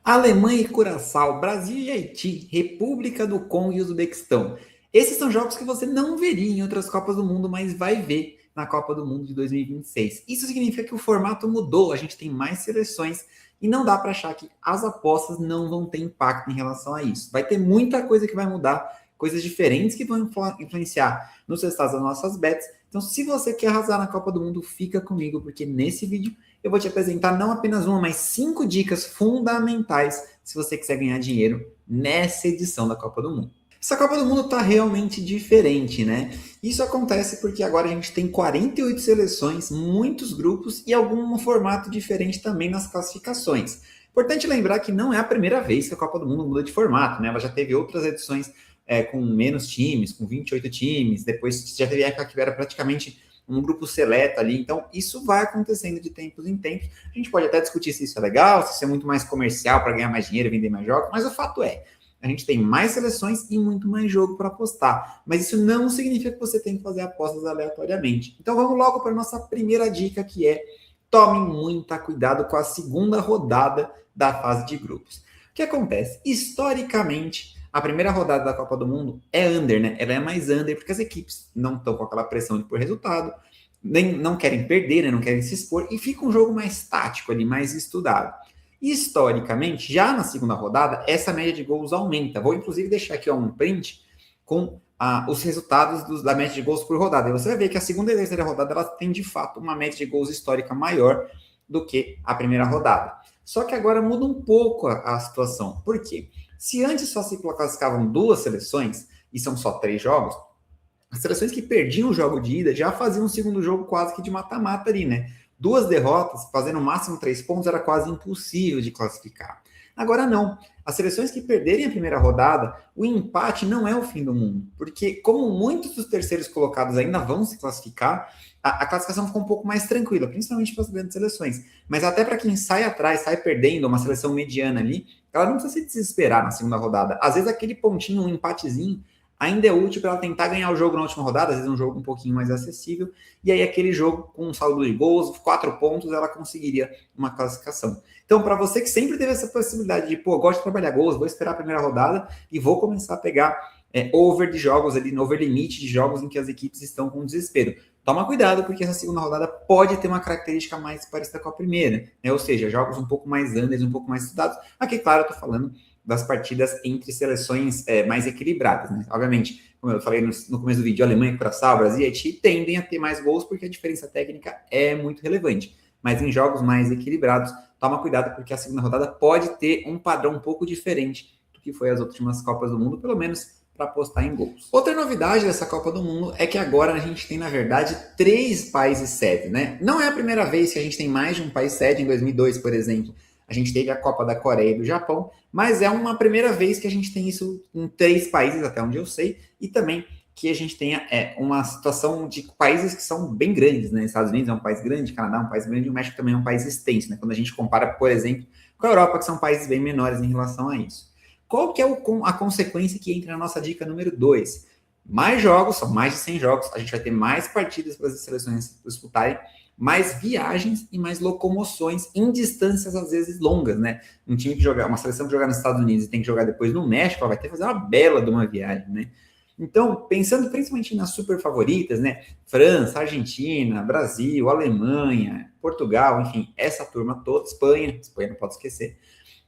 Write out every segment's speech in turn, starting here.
Alemanha e Curaçao, Brasil e Haiti, República do Congo e Uzbequistão. Esses são jogos que você não veria em outras Copas do Mundo, mas vai ver na Copa do Mundo de 2026. Isso significa que o formato mudou, a gente tem mais seleções e não dá para achar que as apostas não vão ter impacto em relação a isso. Vai ter muita coisa que vai mudar, coisas diferentes que vão influenciar nos resultados das nossas bets. Então, se você quer arrasar na Copa do Mundo, fica comigo, porque nesse vídeo eu vou te apresentar não apenas uma, mas 5 dicas fundamentais se você quiser ganhar dinheiro nessa edição da Copa do Mundo. Essa Copa do Mundo está realmente diferente, né? Isso acontece porque agora a gente tem 48 seleções, muitos grupos e algum formato diferente também nas classificações. Importante lembrar que não é a primeira vez que a Copa do Mundo muda de formato, né? Ela já teve outras edições com menos times, com 28 times, depois já teve época que era praticamente um grupo seleto ali, então isso vai acontecendo de tempos em tempos. A gente pode até discutir se isso é legal, se isso é muito mais comercial para ganhar mais dinheiro, vender mais jogos, mas o fato é, a gente tem mais seleções e muito mais jogo para apostar, mas isso não significa que você tem que fazer apostas aleatoriamente. Então vamos logo para a nossa primeira dica, que é: tome muito cuidado com a segunda rodada da fase de grupos. O que acontece? Historicamente, a primeira rodada da Copa do Mundo é under, né? Ela é mais under porque as equipes não estão com aquela pressão de por resultado, nem não querem perder, né? Não querem se expor, e fica um jogo mais tático ali, mais estudado. Historicamente, já na segunda rodada, essa média de gols aumenta. Vou inclusive deixar aqui um print com os resultados da média de gols por rodada. E você vai ver que a segunda e a terceira rodada ela tem de fato uma média de gols histórica maior do que a primeira rodada. Só que agora muda um pouco a situação. Por quê? Se antes só se classificavam 2 seleções, e são só 3 jogos, as seleções que perdiam o jogo de ida já faziam um segundo jogo quase que de mata-mata ali, né? 2 derrotas, fazendo no máximo 3 pontos, era quase impossível de classificar. Agora não. As seleções que perderem a primeira rodada, o empate não é o fim do mundo, porque como muitos dos terceiros colocados ainda vão se classificar, a classificação ficou um pouco mais tranquila, principalmente para as grandes seleções. Mas até para quem sai atrás, sai perdendo, uma seleção mediana ali, ela não precisa se desesperar na segunda rodada. Às vezes aquele pontinho, um empatezinho, ainda é útil para ela tentar ganhar o jogo na última rodada, às vezes um jogo um pouquinho mais acessível, e aí aquele jogo com um saldo de gols, 4 pontos, ela conseguiria uma classificação. Então, para você que sempre teve essa possibilidade de, pô, gosto de trabalhar gols, vou esperar a primeira rodada e vou começar a pegar over de jogos ali, over limite de jogos em que as equipes estão com desespero. Toma cuidado, porque essa segunda rodada pode ter uma característica mais parecida com a primeira, né? Ou seja, jogos um pouco mais unders, um pouco mais estudados. Aqui, claro, eu estou falando das partidas entre seleções mais equilibradas, né? Obviamente, como eu falei no começo do vídeo, Alemanha, Curaçao, Brasil e Haiti tendem a ter mais gols porque a diferença técnica é muito relevante. Mas em jogos mais equilibrados, toma cuidado porque a segunda rodada pode ter um padrão um pouco diferente do que foi as últimas Copas do Mundo, pelo menos para apostar em gols. Outra novidade dessa Copa do Mundo é que agora a gente tem, na verdade, 3 países sede, né? Não é a primeira vez que a gente tem mais de um país sede. Em 2002, por exemplo, a gente teve a Copa da Coreia e do Japão, mas é uma primeira vez que a gente tem isso em 3 países, até onde eu sei, e também que a gente tenha uma situação de países que são bem grandes, né? Estados Unidos é um país grande, Canadá é um país grande, e o México também é um país extenso, né? Quando a gente compara, por exemplo, com a Europa, que são países bem menores em relação a isso. Qual que é a consequência que entra na nossa dica número 2? Mais jogos, são mais de 100 jogos, a gente vai ter mais partidas para as seleções disputarem, mais viagens e mais locomoções em distâncias às vezes longas, né? Um time que jogar, uma seleção que jogar nos Estados Unidos e tem que jogar depois no México, vai ter que fazer uma bela de uma viagem, né? Então, pensando principalmente nas super favoritas, né? França, Argentina, Brasil, Alemanha, Portugal, enfim, essa turma toda, Espanha não pode esquecer.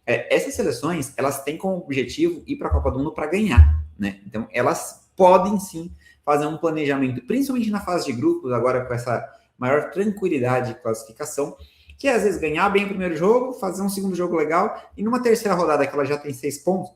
Essas seleções, elas têm como objetivo ir para a Copa do Mundo para ganhar, né? Então, elas podem sim fazer um planejamento, principalmente na fase de grupos, agora com essa maior tranquilidade de classificação, que é às vezes ganhar bem o primeiro jogo, fazer um segundo jogo legal, e numa terceira rodada que ela já tem 6 pontos,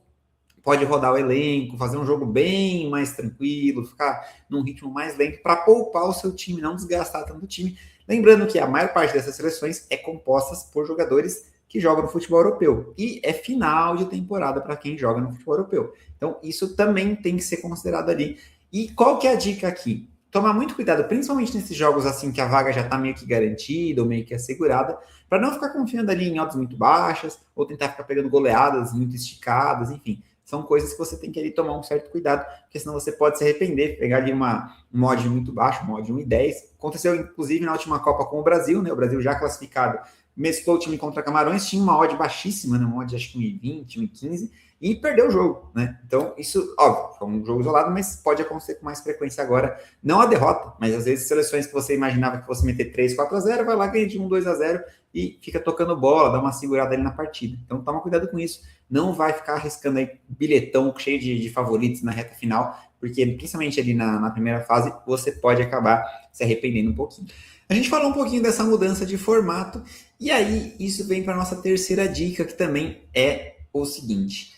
pode rodar o elenco, fazer um jogo bem mais tranquilo, ficar num ritmo mais lento, para poupar o seu time, não desgastar tanto o time. Lembrando que a maior parte dessas seleções é composta por jogadores que jogam no futebol europeu. E é final de temporada para quem joga no futebol europeu. Então, isso também tem que ser considerado ali. E qual que é a dica aqui? Tomar muito cuidado, principalmente nesses jogos assim que a vaga já está meio que garantida ou meio que assegurada, para não ficar confiando ali em odds muito baixas, ou tentar ficar pegando goleadas muito esticadas, enfim. São coisas que você tem que ali tomar um certo cuidado, porque senão você pode se arrepender, pegar ali um odd muito baixo, um odd 1,10. Aconteceu, inclusive, na última Copa com o Brasil, né? O Brasil já classificado mesclou o time contra Camarões, tinha uma odd baixíssima, né? Uma odd acho que 1,20, 1,15, e perdeu o jogo, né? Então, isso, óbvio, foi um jogo isolado, mas pode acontecer com mais frequência agora. Não a derrota, mas às vezes seleções que você imaginava que fosse meter 3-4-0, vai lá, ganha de 1-2-0 e fica tocando bola, dá uma segurada ali na partida. Então, toma cuidado com isso. Não vai ficar arriscando aí bilhetão cheio de favoritos na reta final, porque principalmente ali na primeira fase, você pode acabar se arrependendo um pouquinho. A gente falou um pouquinho dessa mudança de formato, e aí isso vem para a nossa terceira dica, que também é o seguinte: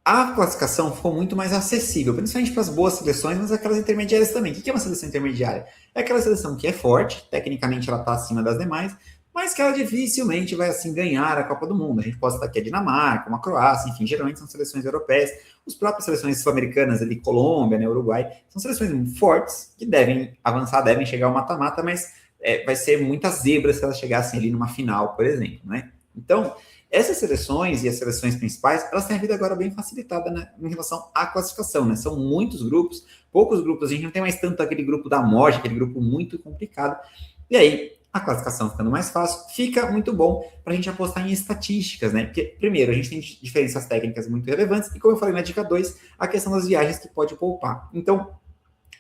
a classificação ficou muito mais acessível, principalmente para as boas seleções, mas aquelas intermediárias também. O que é uma seleção intermediária? É aquela seleção que é forte, tecnicamente ela está acima das demais, mas que ela dificilmente vai assim ganhar a Copa do Mundo. A gente pode estar aqui a Dinamarca, uma Croácia, enfim, geralmente são seleções europeias. As próprias seleções sul-americanas, ali, Colômbia, né, Uruguai, são seleções muito fortes que devem avançar, devem chegar ao mata-mata, mas vai ser muitas zebras se elas chegassem ali numa final, por exemplo, né? Então, essas seleções e as seleções principais, elas têm a vida agora bem facilitada, né, em relação à classificação, né? São muitos grupos, poucos grupos, a gente não tem mais tanto aquele grupo da morte, aquele grupo muito complicado. E aí, a classificação ficando mais fácil, fica muito bom para a gente apostar em estatísticas, né? Porque, primeiro, a gente tem diferenças técnicas muito relevantes, e como eu falei na dica 2, a questão das viagens que pode poupar. Então,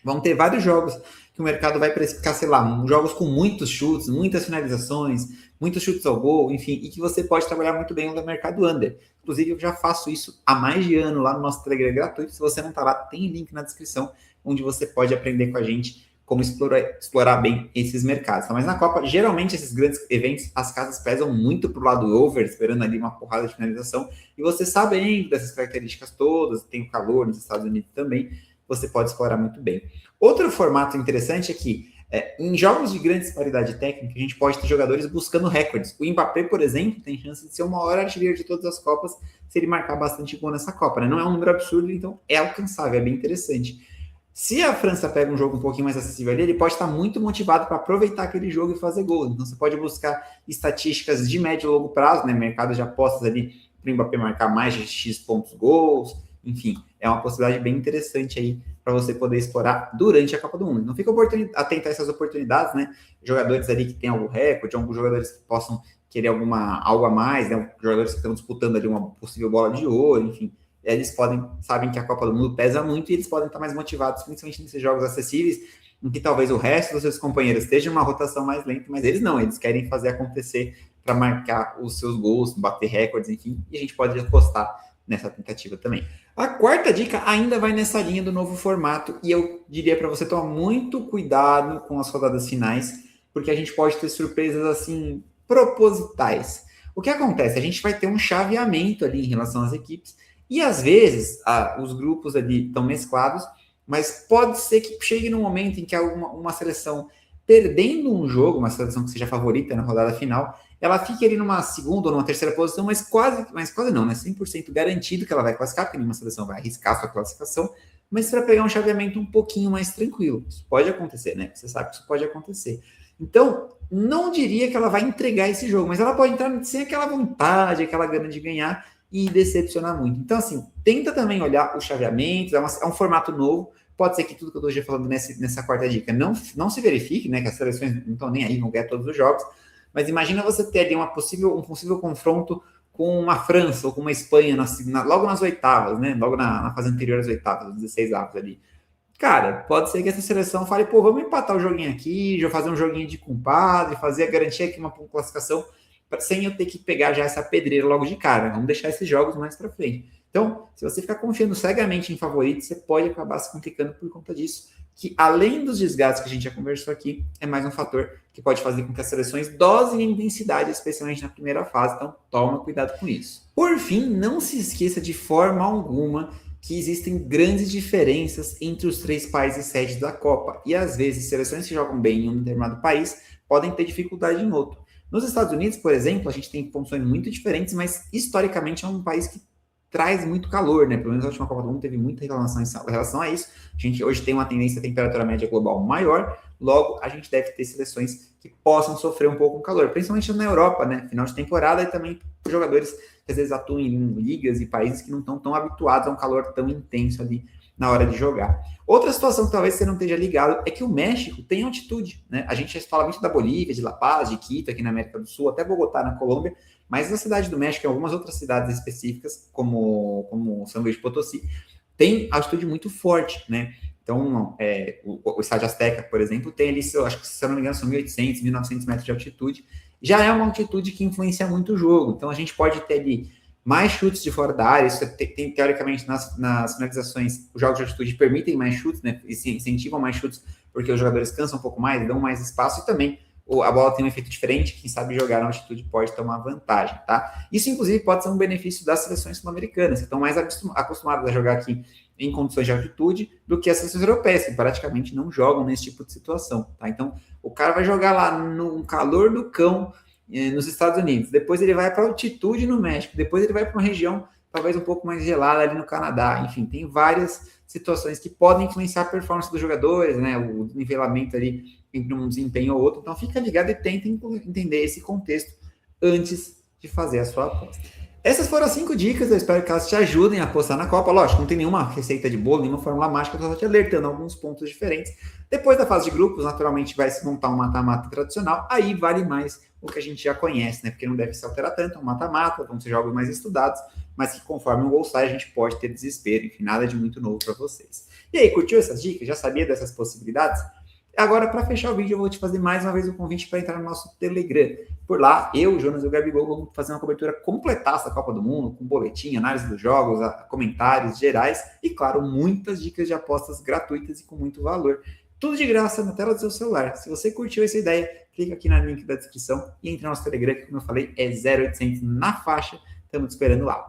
vão ter vários jogos que o mercado vai precificar, sei lá, jogos com muitos chutes, muitas finalizações, muitos chutes ao gol, enfim, e que você pode trabalhar muito bem no mercado under. Inclusive, eu já faço isso há mais de ano lá no nosso Telegram gratuito. Se você não está lá, tem link na descrição, onde você pode aprender com a gente como explorar bem esses mercados. Mas na Copa, geralmente, esses grandes eventos, as casas pesam muito para o lado over, esperando ali uma porrada de finalização, e você sabendo dessas características todas, tem o calor nos Estados Unidos também, você pode explorar muito bem. Outro formato interessante é que, em jogos de grande disparidade técnica, a gente pode ter jogadores buscando recordes. O Mbappé, por exemplo, tem chance de ser o maior artilheiro de todas as Copas se ele marcar bastante gol nessa Copa, né? Não é um número absurdo, então é alcançável, é bem interessante. Se a França pega um jogo um pouquinho mais acessível ali, ele pode estar muito motivado para aproveitar aquele jogo e fazer gol. Então você pode buscar estatísticas de médio e longo prazo, né? Mercado de apostas ali para o Mbappé marcar mais de X pontos gols. Enfim, é uma possibilidade bem interessante aí para você poder explorar durante a Copa do Mundo. Não fica atento a essas oportunidades, né? Jogadores ali que tem algum recorde, alguns jogadores que possam querer algo a mais, né? Jogadores que estão disputando ali uma possível bola de ouro, enfim. Eles sabem que a Copa do Mundo pesa muito e eles podem estar mais motivados, principalmente nesses jogos acessíveis, em que talvez o resto dos seus companheiros esteja em uma rotação mais lenta, mas eles não, eles querem fazer acontecer para marcar os seus gols, bater recordes, enfim, e a gente pode apostar nessa tentativa também. A quarta dica ainda vai nessa linha do novo formato, e eu diria para você tomar muito cuidado com as rodadas finais, porque a gente pode ter surpresas assim propositais. O que acontece? A gente vai ter um chaveamento ali em relação às equipes, e às vezes os grupos ali estão mesclados, mas pode ser que chegue num momento em que uma seleção perdendo um jogo, uma seleção que seja favorita na rodada final, ela fica ali numa segunda ou numa terceira posição, mas quase não, né? 100% garantido que ela vai classificar, porque nenhuma seleção vai arriscar sua classificação, mas para pegar um chaveamento um pouquinho mais tranquilo. Isso pode acontecer, né? Você sabe que isso pode acontecer. Então, não diria que ela vai entregar esse jogo, mas ela pode entrar sem aquela vontade, aquela gana de ganhar, e decepcionar muito. Então, assim, tenta também olhar os chaveamentos, é um formato novo, pode ser que tudo que eu estou falando nessa quarta dica não se verifique, né, que as seleções não estão nem aí, vão ganhar todos os jogos, mas imagina você ter ali um possível confronto com uma França ou com uma Espanha logo nas oitavas, né, logo na fase anterior às oitavas, os 16 avos ali. Cara, pode ser que essa seleção fale, pô, vamos empatar o joguinho aqui, já fazer um joguinho de compadre, garantir aqui uma classificação, sem eu ter que pegar já essa pedreira logo de cara. Vamos deixar esses jogos mais para frente. Então, se você ficar confiando cegamente em favoritos, você pode acabar se complicando por conta disso, que além dos desgastes que a gente já conversou aqui, é mais um fator que pode fazer com que as seleções dosem a intensidade, especialmente na primeira fase. Então, toma cuidado com isso. Por fim, não se esqueça de forma alguma que existem grandes diferenças entre os 3 países sedes da Copa. E às vezes, seleções que jogam bem em um determinado país podem ter dificuldade em outro. Nos Estados Unidos, por exemplo, a gente tem condições muito diferentes, mas historicamente é um país que traz muito calor, né? Pelo menos a última Copa do Mundo teve muita relação a isso. A gente hoje tem uma tendência à temperatura média global maior, logo a gente deve ter seleções que possam sofrer um pouco com calor, principalmente na Europa, né? Final de temporada, e também jogadores que às vezes atuam em ligas e países que não estão tão habituados a um calor tão intenso ali na hora de jogar. Outra situação que talvez você não esteja ligado é que o México tem altitude, né? A gente fala muito da Bolívia, de La Paz, de Quito, aqui na América do Sul, até Bogotá, na Colômbia, mas na cidade do México e algumas outras cidades específicas, como São Luís de Potosí, tem altitude muito forte, né? Então, o Estádio Azteca, por exemplo, tem ali, acho que, se eu não me engano, são 1.800, 1.900 metros de altitude. Já é uma altitude que influencia muito o jogo. Então, a gente pode ter ali mais chutes de fora da área. Isso tem teoricamente, nas finalizações, os jogos de altitude permitem mais chutes, né? E incentivam mais chutes, porque os jogadores cansam um pouco mais, dão mais espaço, e também a bola tem um efeito diferente. Quem sabe jogar na altitude pode tomar vantagem, tá? Isso, inclusive, pode ser um benefício das seleções sul-americanas, que estão mais acostumadas a jogar aqui em condições de altitude do que as seleções europeias, que praticamente não jogam nesse tipo de situação, tá? Então, o cara vai jogar lá no calor do cão, nos Estados Unidos, depois ele vai para altitude no México, depois ele vai para uma região talvez um pouco mais gelada ali no Canadá. Enfim, tem várias situações que podem influenciar a performance dos jogadores, né? O nivelamento ali entre um desempenho ou outro. Então, fica ligado e tenta entender esse contexto antes de fazer a sua aposta. Essas foram as 5 dicas, eu espero que elas te ajudem a apostar na Copa. Lógico, não tem nenhuma receita de bolo, nenhuma fórmula mágica, eu estou só te alertando alguns pontos diferentes. Depois da fase de grupos, naturalmente vai se montar um mata-mata tradicional, aí vale mais o que a gente já conhece, né? Porque não deve se alterar tanto, um mata-mata, vão ser jogos mais estudados, mas que conforme o gol sai, a gente pode ter desespero, enfim, nada de muito novo para vocês. E aí, curtiu essas dicas? Já sabia dessas possibilidades? Agora, para fechar o vídeo, eu vou te fazer mais uma vez o convite para entrar no nosso Telegram. Por lá, eu, Jonas e o Gabigol vamos fazer uma cobertura completaça da Copa do Mundo, com boletim, análise dos jogos, comentários gerais e, claro, muitas dicas de apostas gratuitas e com muito valor. Tudo de graça na tela do seu celular. Se você curtiu essa ideia, clica aqui no link da descrição e entre no nosso Telegram, que, como eu falei, é 0800 na faixa. Estamos te esperando lá.